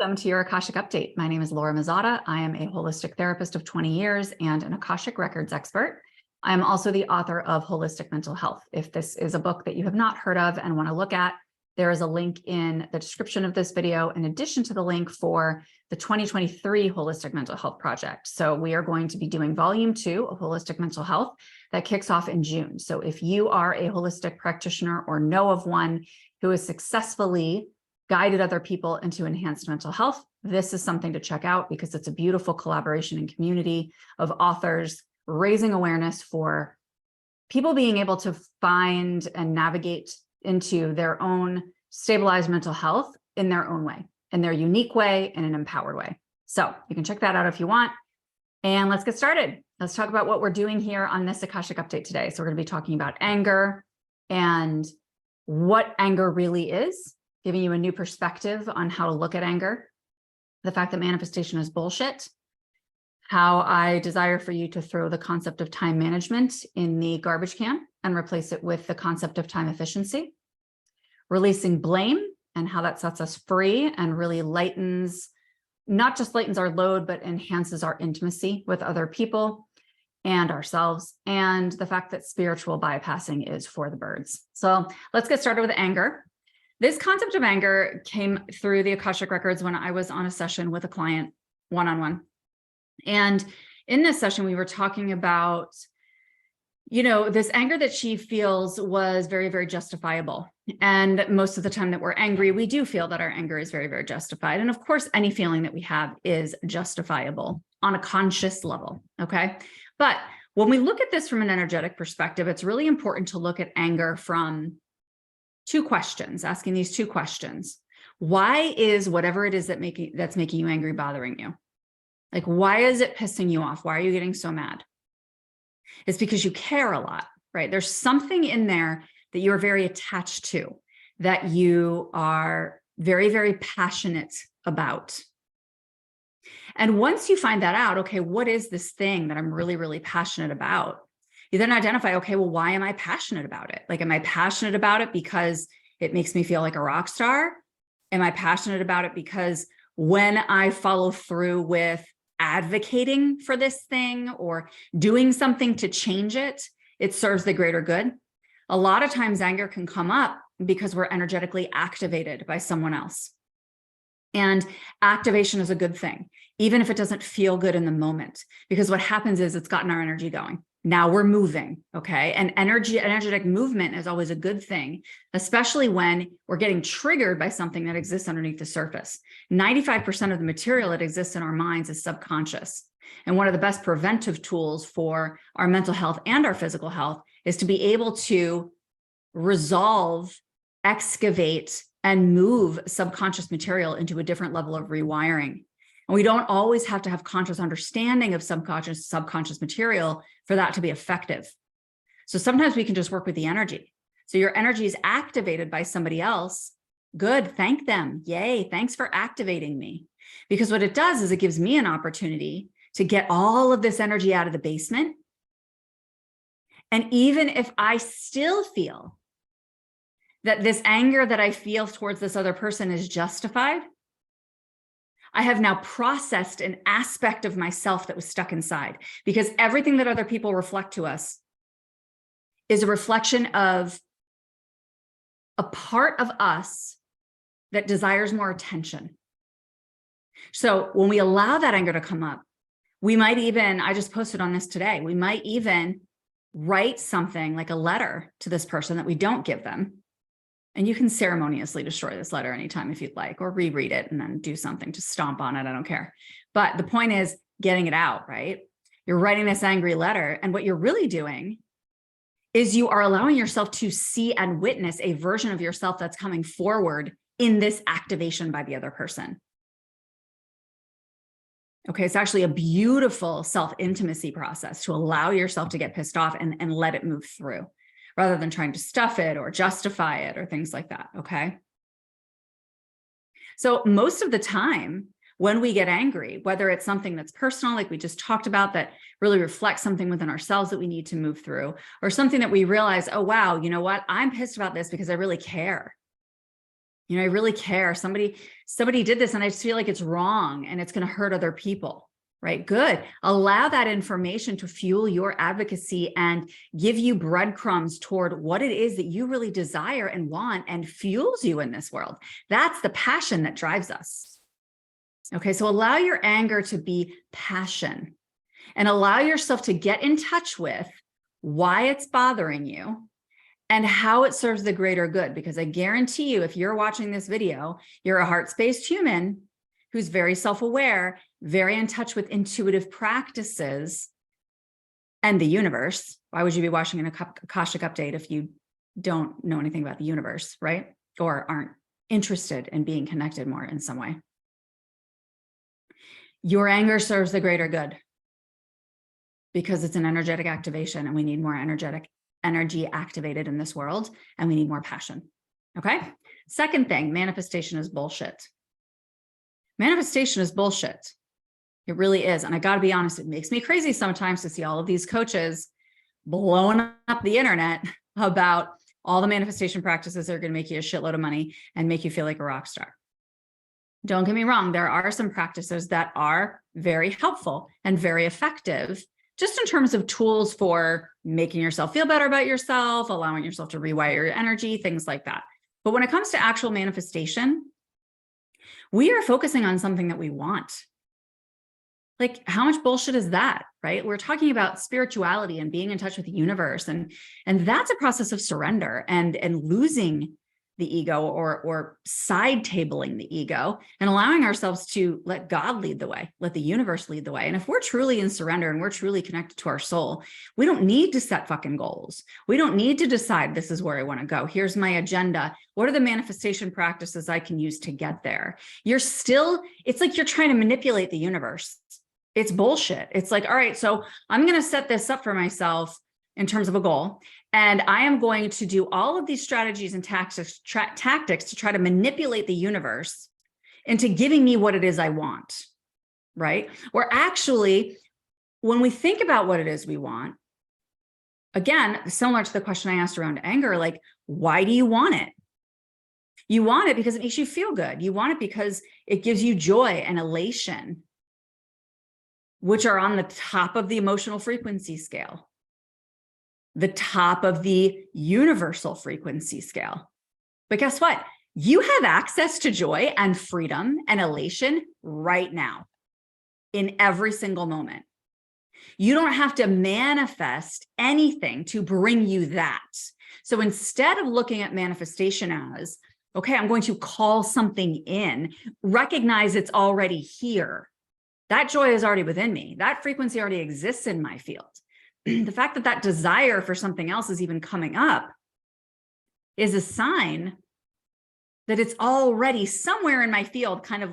Welcome to your Akashic Update. My name is Laura Mazzata. I am a holistic therapist of 20 years and an Akashic Records expert. I am also the author of Holistic Mental Health. If this is a book that you have not heard of and want to look at, there is a link in the description of this video, in addition to the link for the 2023 Holistic Mental Health Project. So we are going to be doing volume 2 of Holistic Mental Health that kicks off in June. So if you are a holistic practitioner or know of one who has successfully guided other people into enhanced mental health, this is something to check out because it's a beautiful collaboration and community of authors raising awareness for people being able to find and navigate into their own stabilized mental health in their own way, in their unique way, in an empowered way. So you can check that out if you want. And let's get started. Let's talk about what we're doing here on this Akashic Update today. So we're going to be talking about anger and what anger really is, giving you a new perspective on how to look at anger, the fact that manifestation is bullshit, how I desire for you to throw the concept of time management in the garbage can and replace it with the concept of time efficiency, releasing blame and how that sets us free and really lightens, not just lightens our load, but enhances our intimacy with other people and ourselves, and the fact that spiritual bypassing is for the birds. So let's get started with anger. This concept of anger came through the Akashic Records when I was on a session with a client one-on-one. And in this session, we were talking about, this anger that she feels was very, very justifiable. And most of the time that we're angry, we do feel that our anger is very, very justified. And of course, any feeling that we have is justifiable on a conscious level, okay? But when we look at this from an energetic perspective, it's really important to look at anger from two questions, asking these two questions. Why is whatever it is that's making you angry bothering you? Like, why is it pissing you off? Why are you getting so mad? It's because you care a lot, right? There's something in there that you're very attached to, that you are very, very passionate about. And once you find that out, okay, what is this thing that I'm really, really passionate about? You then identify, okay, well, why am I passionate about it? Like, am I passionate about it because it makes me feel like a rock star? Am I passionate about it because when I follow through with advocating for this thing or doing something to change it, it serves the greater good? A lot of times anger can come up because we're energetically activated by someone else. And activation is a good thing, even if it doesn't feel good in the moment, because what happens is it's gotten our energy going. Now we're moving, okay? And energetic movement is always a good thing, especially when we're getting triggered by something that exists underneath the surface. 95% of the material that exists in our minds is subconscious. And one of the best preventive tools for our mental health and our physical health is to be able to resolve, excavate, and move subconscious material into a different level of rewiring. And we don't always have to have conscious understanding of subconscious material for that to be effective. So sometimes we can just work with the energy. So your energy is activated by somebody else. Good, thank them. Yay, thanks for activating me. Because what it does is it gives me an opportunity to get all of this energy out of the basement. And even if I still feel that this anger that I feel towards this other person is justified, I have now processed an aspect of myself that was stuck inside, because everything that other people reflect to us is a reflection of a part of us that desires more attention. So when we allow that anger to come up, we might even, I just posted on this today, we might even write something like a letter to this person that we don't give them. And you can ceremoniously destroy this letter anytime if you'd like, or reread it and then do something to stomp on it. I don't care. But the point is getting it out, right? You're writing this angry letter. And what you're really doing is you are allowing yourself to see and witness a version of yourself that's coming forward in this activation by the other person. Okay, it's actually a beautiful self-intimacy process to allow yourself to get pissed off and let it move through, rather than trying to stuff it or justify it or things like that, okay? So most of the time when we get angry, whether it's something that's personal, like we just talked about, that really reflects something within ourselves that we need to move through, or something that we realize, oh, wow, you know what? I'm pissed about this because I really care. I really care. Somebody did this and I just feel like it's wrong and it's going to hurt other people, right? Good. Allow that information to fuel your advocacy and give you breadcrumbs toward what it is that you really desire and want and fuels you in this world. That's the passion that drives us. Okay, so allow your anger to be passion and allow yourself to get in touch with why it's bothering you and how it serves the greater good. Because I guarantee you, if you're watching this video, you're a heart-spaced human who's very self-aware, very in touch with intuitive practices and the universe. Why would you be watching an Akashic update if you don't know anything about the universe, right? Or aren't interested in being connected more in some way? Your anger serves the greater good because it's an energetic activation and we need more energy activated in this world and we need more passion. Okay. Second thing, manifestation is bullshit. Manifestation is bullshit. It really is. And I got to be honest, it makes me crazy sometimes to see all of these coaches blowing up the internet about all the manifestation practices that are going to make you a shitload of money and make you feel like a rock star. Don't get me wrong. There are some practices that are very helpful and very effective, just in terms of tools for making yourself feel better about yourself, allowing yourself to rewire your energy, things like that. But when it comes to actual manifestation, we are focusing on something that we want. Like, how much bullshit is that, right? We're talking about spirituality and being in touch with the universe. And that's a process of surrender and losing the ego or side tabling the ego and allowing ourselves to let God lead the way, let the universe lead the way. And if we're truly in surrender and we're truly connected to our soul, we don't need to set fucking goals. We don't need to decide this is where I want to go. Here's my agenda. What are the manifestation practices I can use to get there? It's like you're trying to manipulate the universe. It's bullshit. It's like, all right, so I'm going to set this up for myself in terms of a goal. And I am going to do all of these strategies and tactics to try to manipulate the universe into giving me what it is I want, right? Or actually, when we think about what it is we want, again, similar to the question I asked around anger, like, why do you want it? You want it because it makes you feel good. You want it because it gives you joy and elation, which are on the top of the emotional frequency scale, the top of the universal frequency scale. But guess what? You have access to joy and freedom and elation right now in every single moment. You don't have to manifest anything to bring you that. So instead of looking at manifestation as, okay, I'm going to call something in, recognize it's already here. That joy is already within me. That frequency already exists in my field. The fact that that desire for something else is even coming up is a sign that it's already somewhere in my field, kind of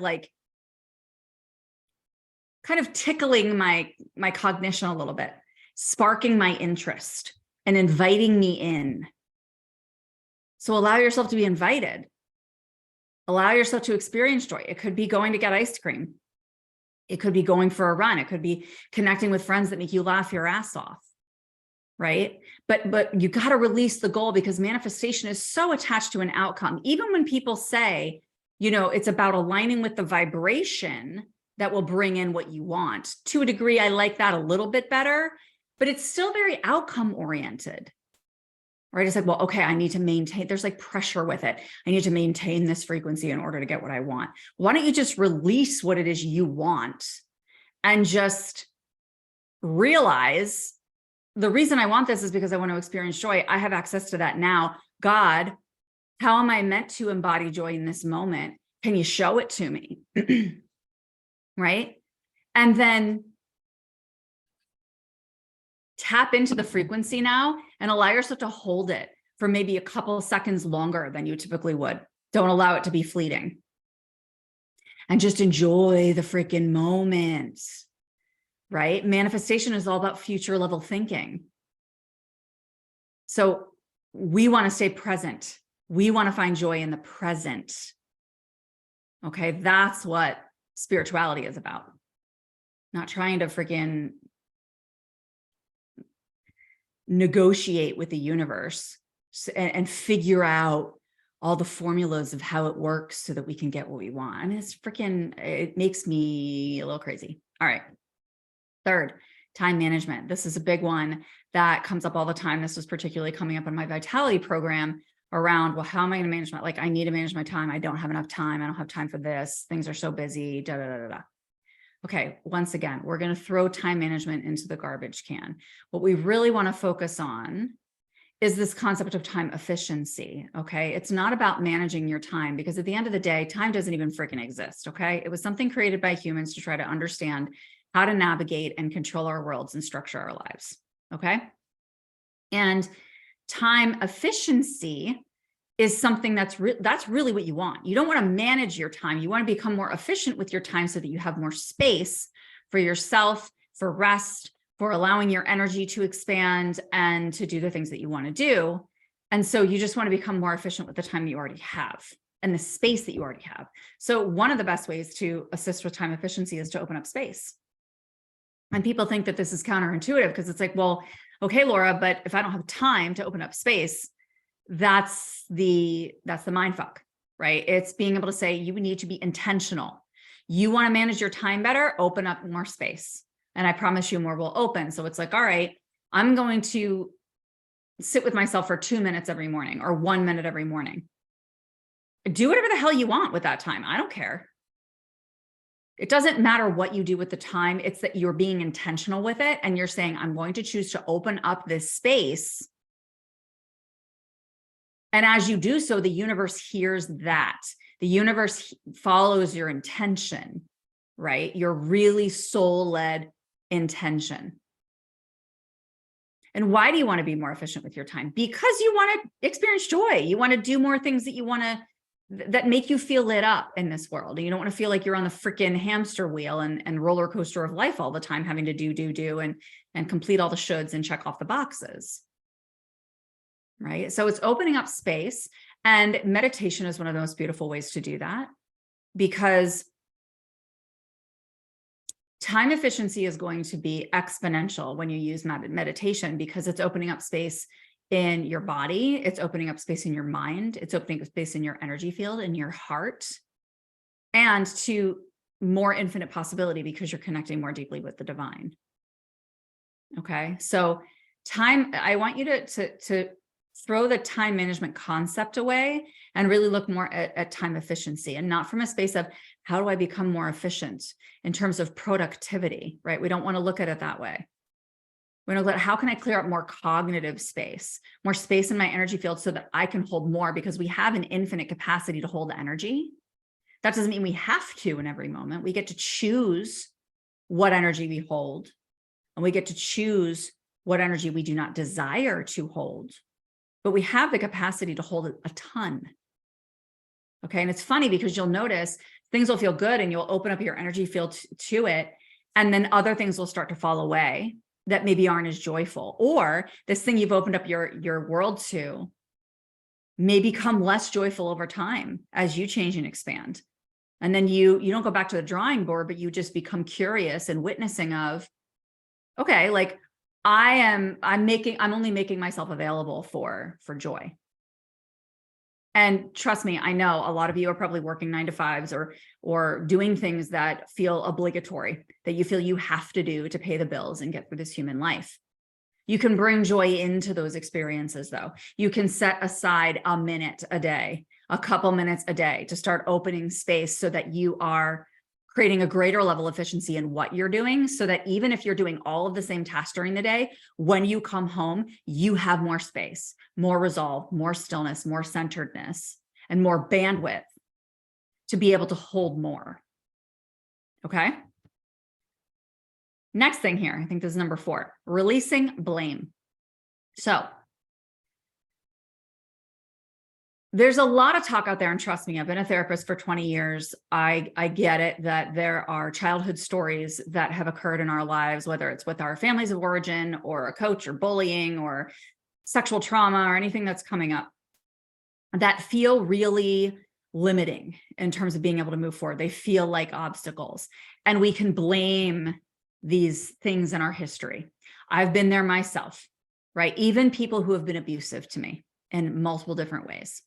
tickling my cognition a little bit, sparking my interest and inviting me in. So allow yourself to be invited. Allow yourself to experience joy. It could be going to get ice cream. It could be going for a run. It could be connecting with friends that make you laugh your ass off, right? But you got to release the goal, because manifestation is so attached to an outcome. Even when people say, it's about aligning with the vibration that will bring in what you want. To a degree, I like that a little bit better, but it's still very outcome oriented, right? It's like, well, okay, I need to maintain, there's like pressure with it. I need to maintain this frequency in order to get what I want. Why don't you just release what it is you want and just realize the reason I want this is because I want to experience joy. I have access to that now. God, how am I meant to embody joy in this moment? Can you show it to me? Right? And then tap into the frequency now and allow yourself to hold it for maybe a couple of seconds longer than you typically would. Don't allow it to be fleeting. And just enjoy the freaking moment, right? Manifestation is all about future level thinking. So we want to stay present. We want to find joy in the present. Okay, that's what spirituality is about. Not trying to freaking negotiate with the universe and figure out all the formulas of how it works so that we can get what we want. I mean, it makes me a little crazy. All right. Third, time management. This is a big one that comes up all the time. This was particularly coming up in my vitality program around, well, how am I going to manage my, like, I need to manage my time. I don't have enough time. I don't have time for this. Things are so busy, da, da, da, da, da. Okay. Once again, we're going to throw time management into the garbage can. What we really want to focus on is this concept of time efficiency. Okay. It's not about managing your time, because at the end of the day, time doesn't even freaking exist. Okay. It was something created by humans to try to understand how to navigate and control our worlds and structure our lives. Okay. And time efficiency is something that's really what you want. You don't want to manage your time. You want to become more efficient with your time so that you have more space for yourself, for rest, for allowing your energy to expand and to do the things that you want to do. And so you just want to become more efficient with the time that you already have and the space that you already have. So one of the best ways to assist with time efficiency is to open up space. And people think that this is counterintuitive, because it's like, well, okay, Laura, but if I don't have time to open up space, that's the mind fuck, right? It's being able to say, you need to be intentional. You want to manage your time better, open up more space. And I promise you more will open. So it's like, all right, I'm going to sit with myself for 2 minutes every morning, or 1 minute every morning. Do whatever the hell you want with that time. I don't care. It doesn't matter what you do with the time. It's that you're being intentional with it. And you're saying, I'm going to choose to open up this space. And as you do so, the universe hears that. The universe follows your intention, right? Your really soul-led intention. And why do you want to be more efficient with your time? Because you want to experience joy. You want to do more things that make you feel lit up in this world. And you don't want to feel like you're on the freaking hamster wheel and roller coaster of life all the time, having to do and complete all the shoulds and check off the boxes. Right? So it's opening up space, and meditation is one of the most beautiful ways to do that, because time efficiency is going to be exponential when you use meditation, because it's opening up space in your body. It's opening up space in your mind. It's opening up space in your energy field, in your heart, and to more infinite possibility, because you're connecting more deeply with the divine. Okay. So I want you to throw the time management concept away and really look more at time efficiency, and not from a space of how do I become more efficient in terms of productivity, right? We don't want to look at it that way. We want to look at how can I clear up more cognitive space, more space in my energy field so that I can hold more, because we have an infinite capacity to hold energy. That doesn't mean we have to in every moment. We get to choose what energy we hold, and we get to choose what energy we do not desire to hold. But we have the capacity to hold a ton. Okay. And it's funny, because you'll notice things will feel good and you'll open up your energy field to it. And then other things will start to fall away that maybe aren't as joyful, or this thing you've opened up your world to may become less joyful over time as you change and expand. And then you don't go back to the drawing board, but you just become curious and witnessing of, okay, like I'm only making myself available for joy. And trust me, I know a lot of you are probably working 9 to 5s or doing things that feel obligatory, that you feel you have to do to pay the bills and get through this human life. You can bring joy into those experiences, though. You can set aside a minute a day, a couple minutes a day, to start opening space so that you are creating a greater level of efficiency in what you're doing, so that even if you're doing all of the same tasks during the day, when you come home, you have more space, more resolve, more stillness, more centeredness, and more bandwidth to be able to hold more. Okay. Next thing here, I think this is number 4, releasing blame. So there's a lot of talk out there, and trust me, I've been a therapist for 20 years. I get it that there are childhood stories that have occurred in our lives, whether it's with our families of origin or a coach or bullying or sexual trauma or anything that's coming up, that feel really limiting in terms of being able to move forward. They feel like obstacles, and we can blame these things in our history. I've been there myself, right? Even people who have been abusive to me in multiple different ways.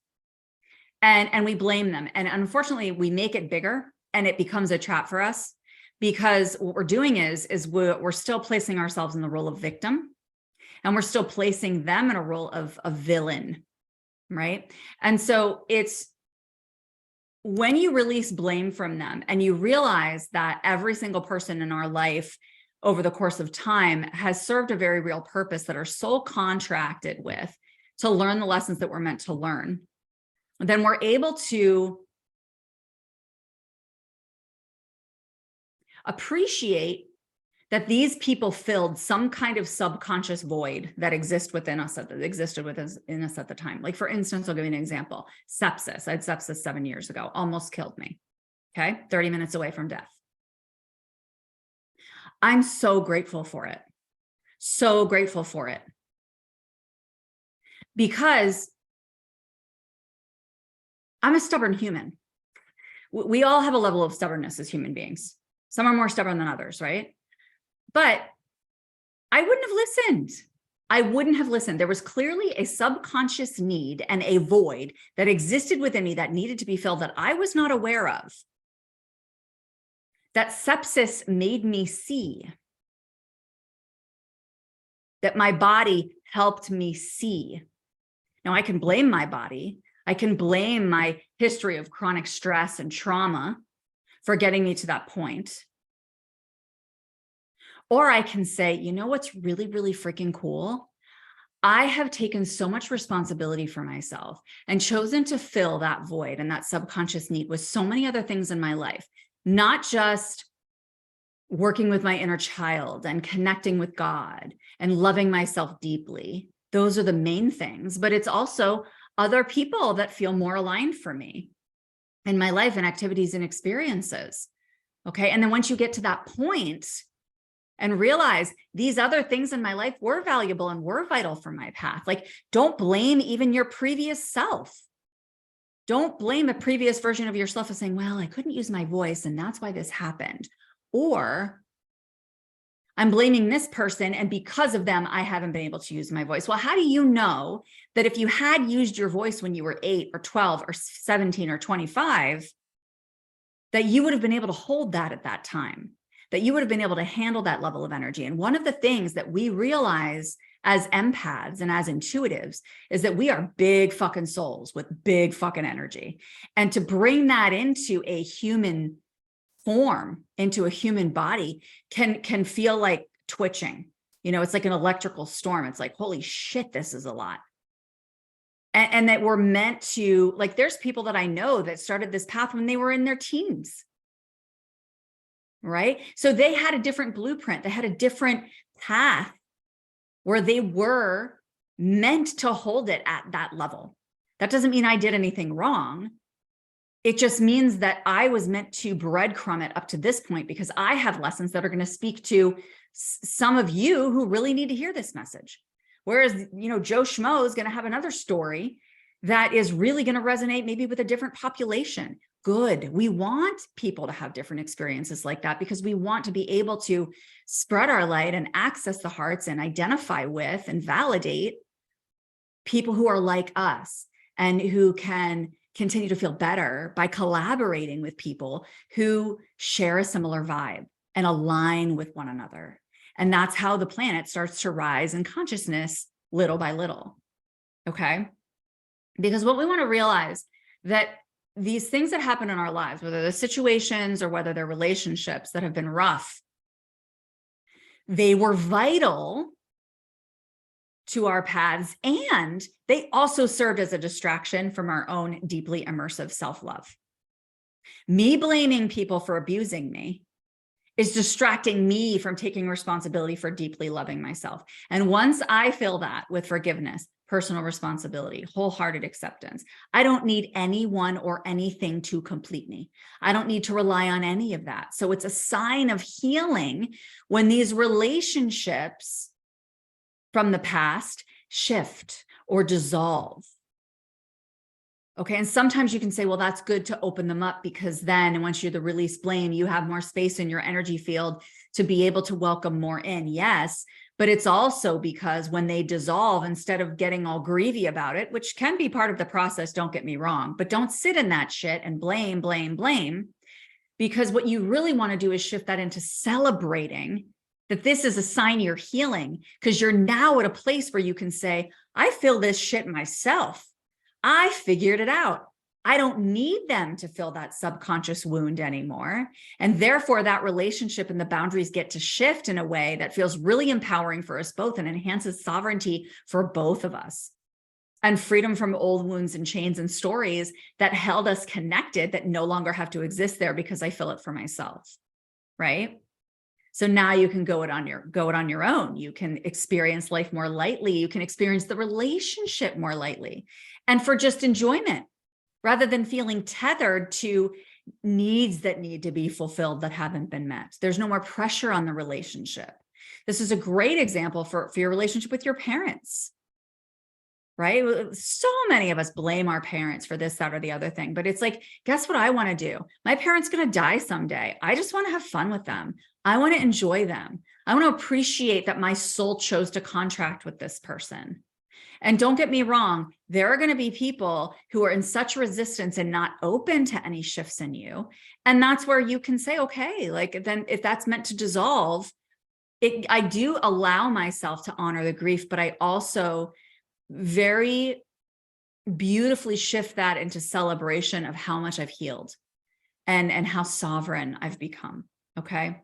and we blame them. And unfortunately, we make it bigger and it becomes a trap for us, because what we're doing is we're still placing ourselves in the role of victim, and we're still placing them in a role of a villain, right? And so it's when you release blame from them and you realize that every single person in our life over the course of time has served a very real purpose that our soul contracted with to learn the lessons that we're meant to learn, then we're able to appreciate that these people filled some kind of subconscious void that existed within us at the time. Like, for instance, I'll give you an example. Sepsis. I had sepsis 7 years ago, almost killed me. Okay. 30 minutes away from death. I'm so grateful for it. So grateful for it. Because I'm a stubborn human. We all have a level of stubbornness as human beings. Some are more stubborn than others, right? But I wouldn't have listened. I wouldn't have listened. There was clearly a subconscious need and a void that existed within me that needed to be filled that I was not aware of. That sepsis made me see. That my body helped me see. Now, I can blame my body. I can blame my history of chronic stress and trauma for getting me to that point. Or I can say, you know what's really, really freaking cool? I have taken so much responsibility for myself and chosen to fill that void and that subconscious need with so many other things in my life, not just working with my inner child and connecting with God and loving myself deeply. Those are the main things, but it's also other people that feel more aligned for me in my life and activities and experiences. Okay. And then once you get to that point and realize these other things in my life were valuable and were vital for my path, like, don't blame even your previous self. Don't blame a previous version of yourself for saying, well, I couldn't use my voice and that's why this happened. Or I'm blaming this person, and because of them, I haven't been able to use my voice. Well, how do you know that if you had used your voice when you were 8 or 12 or 17 or 25, that you would have been able to hold that at that time, that you would have been able to handle that level of energy? And one of the things that we realize as empaths and as intuitives is that we are big fucking souls with big fucking energy. And to bring that into a human form, into a human body, can feel like twitching. You know, it's like an electrical storm. It's like, holy shit, this is a lot. And that we're meant to, like, there's people that I know that started this path when they were in their teens, right? So they had a different blueprint. They had a different path where they were meant to hold it at that level. That doesn't mean I did anything wrong. It just means that I was meant to breadcrumb it up to this point, because I have lessons that are going to speak to some of you who really need to hear this message. Whereas, you know, Joe Schmo is going to have another story that is really going to resonate maybe with a different population. Good. We want people to have different experiences like that, because we want to be able to spread our light and access the hearts and identify with and validate people who are like us and who can continue to feel better by collaborating with people who share a similar vibe and align with one another. And that's how the planet starts to rise in consciousness little by little. Okay. Because what we want to realize that these things that happen in our lives, whether they're situations or whether they're relationships that have been rough, they were vital to our paths, and they also served as a distraction from our own deeply immersive self-love. Me blaming people for abusing me is distracting me from taking responsibility for deeply loving myself. And once I fill that with forgiveness, personal responsibility, wholehearted acceptance, I don't need anyone or anything to complete me. I don't need to rely on any of that. So it's a sign of healing when these relationships from the past shift or dissolve. Okay. And sometimes you can say, well, that's good to open them up, because then once you're the release blame, you have more space in your energy field to be able to welcome more in. Yes. But it's also because when they dissolve, instead of getting all grievy about it, which can be part of the process, don't get me wrong, but don't sit in that shit and blame, because what you really want to do is shift that into celebrating that this is a sign you're healing, because you're now at a place where you can say, I feel this shit myself. I figured it out. I don't need them to fill that subconscious wound anymore. And therefore that relationship and the boundaries get to shift in a way that feels really empowering for us both and enhances sovereignty for both of us. And freedom from old wounds and chains and stories that held us connected that no longer have to exist there because I feel it for myself, right? So now you can go it on your own. You can experience life more lightly. You can experience the relationship more lightly and for just enjoyment, rather than feeling tethered to needs that need to be fulfilled that haven't been met. There's no more pressure on the relationship. This is a great example for your relationship with your parents, right? So many of us blame our parents for this, that, or the other thing, but it's like, guess what I want to do? My parents going to die someday. I just want to have fun with them. I want to enjoy them. I want to appreciate that my soul chose to contract with this person. And don't get me wrong, there are going to be people who are in such resistance and not open to any shifts in you. And that's where you can say, okay, like then if that's meant to dissolve, I do allow myself to honor the grief, but I also very beautifully shift that into celebration of how much I've healed and how sovereign I've become. Okay.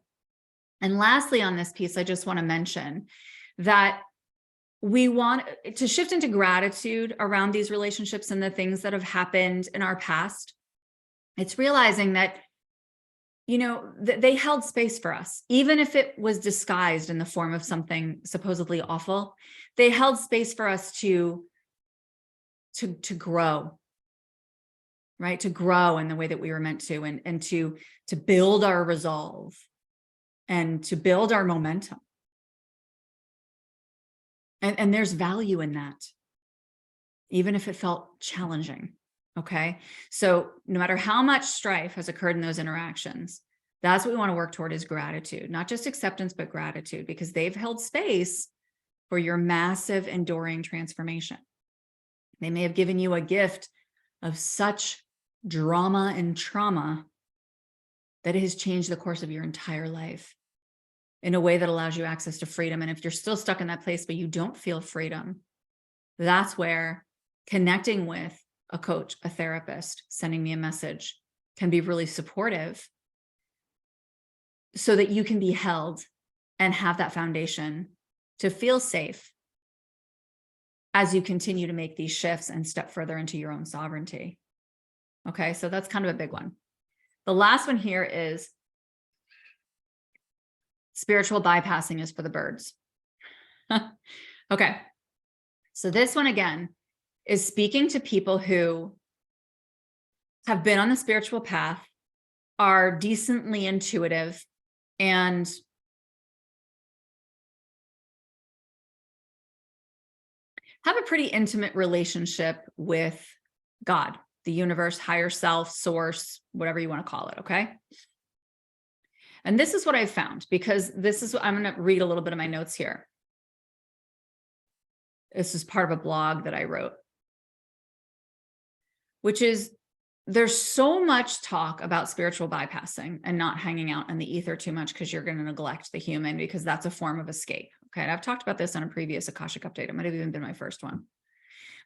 And lastly, on this piece, I just want to mention that we want to shift into gratitude around these relationships and the things that have happened in our past. It's realizing that, you know, they held space for us, even if it was disguised in the form of something supposedly awful. They held space for us to grow, right? To grow in the way that we were meant to, and to build our resolve and to build our momentum. And there's value in that, even if it felt challenging. Okay. So no matter how much strife has occurred in those interactions, that's what we want to work toward, is gratitude, not just acceptance, but gratitude, because they've held space for your massive enduring transformation. They may have given you a gift of such drama and trauma that it has changed the course of your entire life in a way that allows you access to freedom. And if you're still stuck in that place, but you don't feel freedom, that's where connecting with a coach, a therapist, sending me a message can be really supportive, so that you can be held and have that foundation to feel safe as you continue to make these shifts and step further into your own sovereignty. Okay, so that's kind of a big one. The last one here is spiritual bypassing is for the birds. Okay, so this one again is speaking to people who have been on the spiritual path, are decently intuitive, and have a pretty intimate relationship with God, the universe, higher self, source, whatever you want to call it. Okay. And this is what I've found, because this is what I'm going to read a little bit of my notes here. This is part of a blog that I wrote, which is, there's so much talk about spiritual bypassing and not hanging out in the ether too much, because you're going to neglect the human, because that's a form of escape. Okay. And I've talked about this on a previous Akashic update. It might have even been my first one.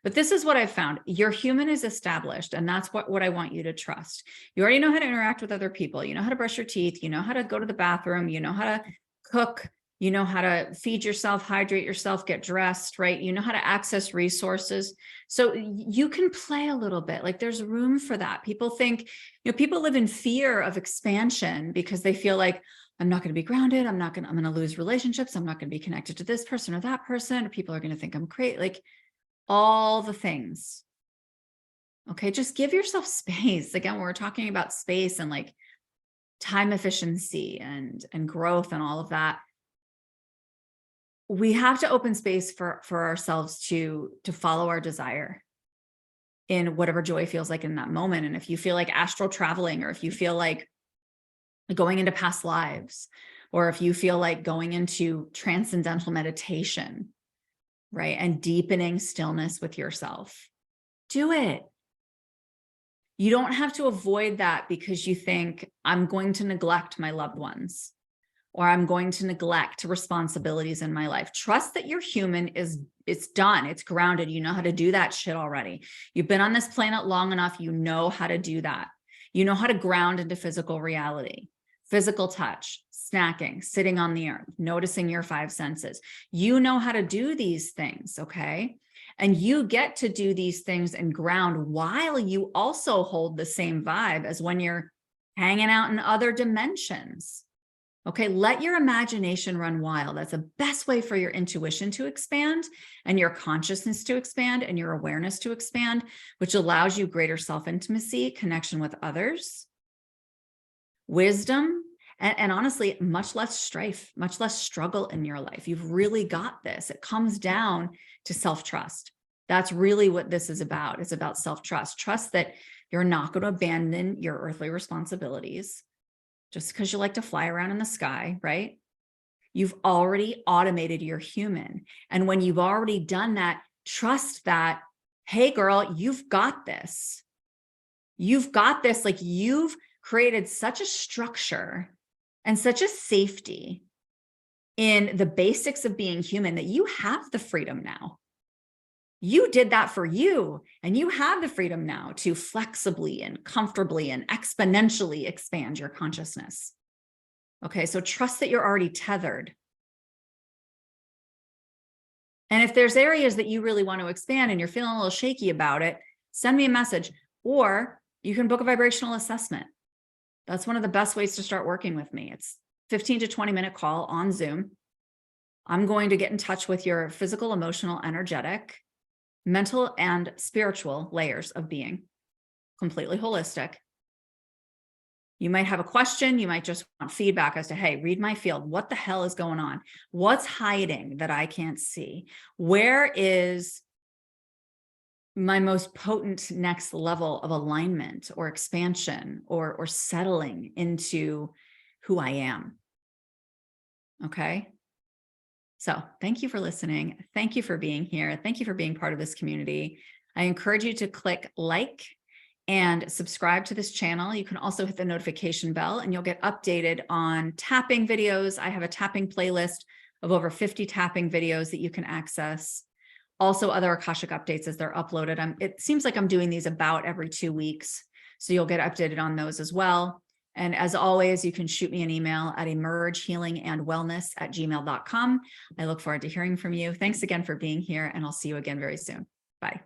But this is what I've found. Your human is established, and that's what I want you to trust. You already know how to interact with other people. You know how to brush your teeth. You know how to go to the bathroom. You know how to cook. You know how to feed yourself, hydrate yourself, get dressed, right? You know how to access resources. So you can play a little bit. Like, there's room for that. People think, people live in fear of expansion because they feel like, I'm not going to be grounded. I'm going to lose relationships. I'm not going to be connected to this person or that person, or people are going to think I'm crazy. Like, all the things. Okay. Just give yourself space. Again, we're talking about space and like time efficiency and growth and all of that. We have to open space for ourselves to follow our desire in whatever joy feels like in that moment. And if you feel like astral traveling, or if you feel like going into past lives, or if you feel like going into transcendental meditation, right, and deepening stillness with yourself, do it. You don't have to avoid that because you think, I'm going to neglect my loved ones, or I'm going to neglect responsibilities in my life. Trust that you're human, it's done. It's grounded. You know how to do that shit already. You've been on this planet long enough. You know how to do that. You know how to ground into physical reality, physical touch, snacking, sitting on the earth, noticing your 5 senses. You know how to do these things, okay? And you get to do these things and ground while you also hold the same vibe as when you're hanging out in other dimensions. Okay, let your imagination run wild. That's the best way for your intuition to expand and your consciousness to expand and your awareness to expand, which allows you greater self-intimacy, connection with others, wisdom, and honestly, much less strife, much less struggle in your life. You've really got this. It comes down to self-trust. That's really what this is about. It's about self-trust. Trust that you're not going to abandon your earthly responsibilities just because you like to fly around in the sky, right? You've already automated your human. And when you've already done that, trust that, hey girl, you've got this. You've got this. Like, you've created such a structure and such a safety in the basics of being human that you have the freedom now. You did that for you, and you have the freedom now to flexibly and comfortably and exponentially expand your consciousness. Okay, so trust that you're already tethered. And if there's areas that you really want to expand and you're feeling a little shaky about it, send me a message, or you can book a vibrational assessment. That's one of the best ways to start working with me. It's 15 to 20-minute call on Zoom. I'm going to get in touch with your physical, emotional, energetic, mental, and spiritual layers of being, completely holistic. You might have a question. You might just want feedback as to, hey, read my field. What the hell is going on? What's hiding that I can't see? Where is my most potent next level of alignment or expansion or settling into who I am? Okay. So thank you for listening. Thank you for being here. Thank you for being part of this community. I encourage you to click like and subscribe to this channel. You can also hit the notification bell and you'll get updated on tapping videos. I have a tapping playlist of over 50 tapping videos that you can access. Also other Akashic updates as they're uploaded. It seems like I'm doing these about every 2 weeks. So you'll get updated on those as well. And as always, you can shoot me an email at emergehealingandwellness@gmail.com. I look forward to hearing from you. Thanks again for being here, and I'll see you again very soon. Bye.